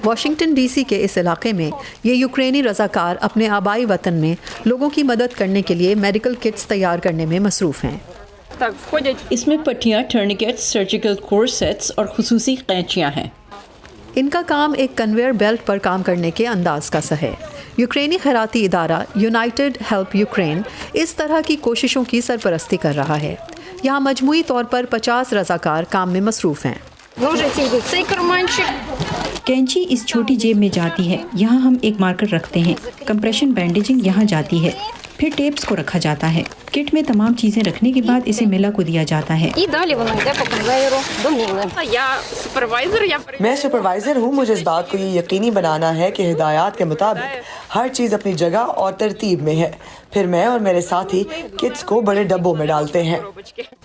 Washington D C کے اس علاقے میں یہ یوکرینی رضاکار اپنے آبائی وطن میں لوگوں کی مدد کرنے کے لیے میڈیکل کٹس تیار کرنے میں مصروف ہیں۔ اس میں پٹیاں، ٹرنیکٹس، سرجیکل کورسیٹس اور خصوصی قینچیاں ہیں۔ ان کا کام ایک کنویئر بیلٹ پر کام کرنے کے انداز کا سا ہے۔ یوکرینی خیراتی ادارہ یونائٹڈ ہیلپ یوکرین اس طرح کی کوششوں کی سرپرستی کر رہا ہے۔ یہاں مجموعی طور پر 50 رضاکار کام میں مصروف ہیں۔ کینچی اس چھوٹی جیب میں جاتی ہے، یہاں ہم ایک مارکر رکھتے ہیں، کمپریشن بینڈیجنگ یہاں جاتی ہے، پھر ٹیپس کو رکھا جاتا ہے۔ کٹ میں تمام چیزیں رکھنے کے بعد اسے ملا کو دیا جاتا ہے۔ میں سپروائزر ہوں، مجھے اس بات کو یہ یقینی بنانا ہے کہ ہدایات کے مطابق ہر چیز اپنی جگہ اور ترتیب میں ہے، پھر میں اور میرے ساتھی کٹس کو بڑے ڈبوں میں ڈالتے ہیں۔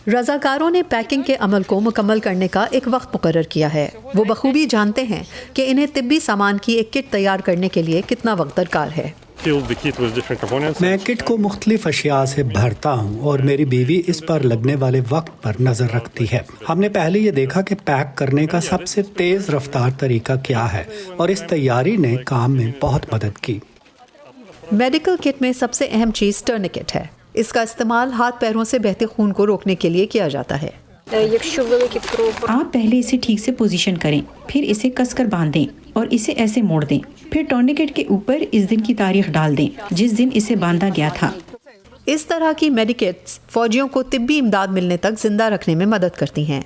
رضاکاروں نے پیکنگ کے عمل کو مکمل کرنے کا ایک وقت مقرر کیا ہے۔ وہ بخوبی جانتے ہیں کہ انہیں طبی سامان کی ایک کٹ تیار کرنے کے لیے کتنا وقت درکار ہے۔ میں کٹ کو مختلف اشیاء سے بھرتا ہوں اور میری بیوی اس پر لگنے والے وقت پر نظر رکھتی ہے۔ ہم نے پہلے یہ دیکھا کہ پیک کرنے کا سب سے تیز رفتار طریقہ کیا ہے اور اس تیاری نے کام میں بہت مدد کی۔ میڈیکل کٹ میں سب سے اہم چیز ٹرنیکٹ ہے۔ اس کا استعمال ہاتھ پیروں سے بہتے خون کو روکنے کے لیے کیا جاتا ہے۔ آپ پہلے اسے ٹھیک سے پوزیشن کریں، پھر اسے کس کر باندھیں اور اسے ایسے موڑ دیں، پھر ٹورنیکٹ کے اوپر اس دن کی تاریخ ڈال دیں جس دن اسے باندھا گیا تھا۔ اس طرح کی میڈیکٹس فوجیوں کو طبی امداد ملنے تک زندہ رکھنے میں مدد کرتی ہیں۔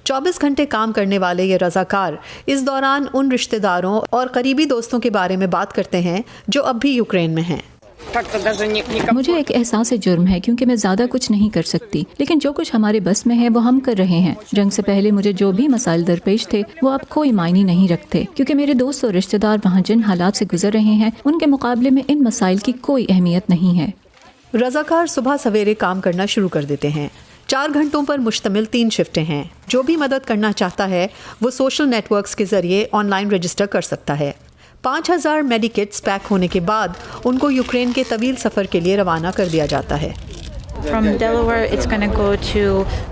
24 گھنٹے کام کرنے والے یہ رضاکار اس دوران ان رشتہ داروں اور قریبی دوستوں کے بارے میں بات کرتے ہیں جو اب بھی یوکرین میں ہیں۔ مجھے ایک احساس جرم ہے کیونکہ میں زیادہ کچھ نہیں کر سکتی، لیکن جو کچھ ہمارے بس میں ہے وہ ہم کر رہے ہیں۔ جنگ سے پہلے مجھے جو بھی مسائل درپیش تھے وہ اب کوئی معنی نہیں رکھتے، کیونکہ میرے دوست اور رشتہ دار وہاں جن حالات سے گزر رہے ہیں ان کے مقابلے میں ان مسائل کی کوئی اہمیت نہیں ہے۔ رضاکار صبح سویرے کام کرنا شروع کر دیتے ہیں۔ 4 گھنٹوں پر مشتمل 3 شفٹیں ہیں۔ جو بھی مدد کرنا چاہتا ہے وہ سوشل نیٹ ورکس کے ذریعے آن لائن رجسٹر کر سکتا ہے۔ 5000 میڈی کٹس پیک ہونے کے بعد ان کو یوکرین کے طویل سفر کے لیے روانہ کر دیا جاتا ہے۔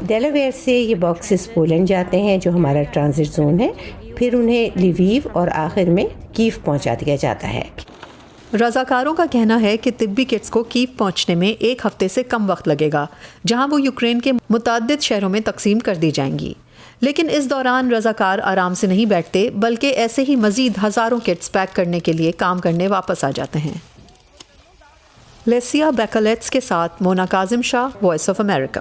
ڈیلاویئر سے یہ باکسز پولینڈ جاتے ہیں جو ہمارا ٹرانزٹ زون ہے، پھر انہیں لیویو اور آخر میں کیف پہنچا دیا جاتا ہے۔ رضاکاروں کا کہنا ہے کہ طبی کٹس کو کیف پہنچنے میں 1 ہفتے سے کم وقت لگے گا، جہاں وہ یوکرین کے متعدد شہروں میں تقسیم کر دی جائیں گی۔ لیکن اس دوران رضاکار آرام سے نہیں بیٹھتے، بلکہ ایسے ہی مزید ہزاروں کٹس پیک کرنے کے لیے کام کرنے واپس آ جاتے ہیں۔ لیسیا بیکلیٹس کے ساتھ مونا کاظم شاہ، وائس آف امریکہ۔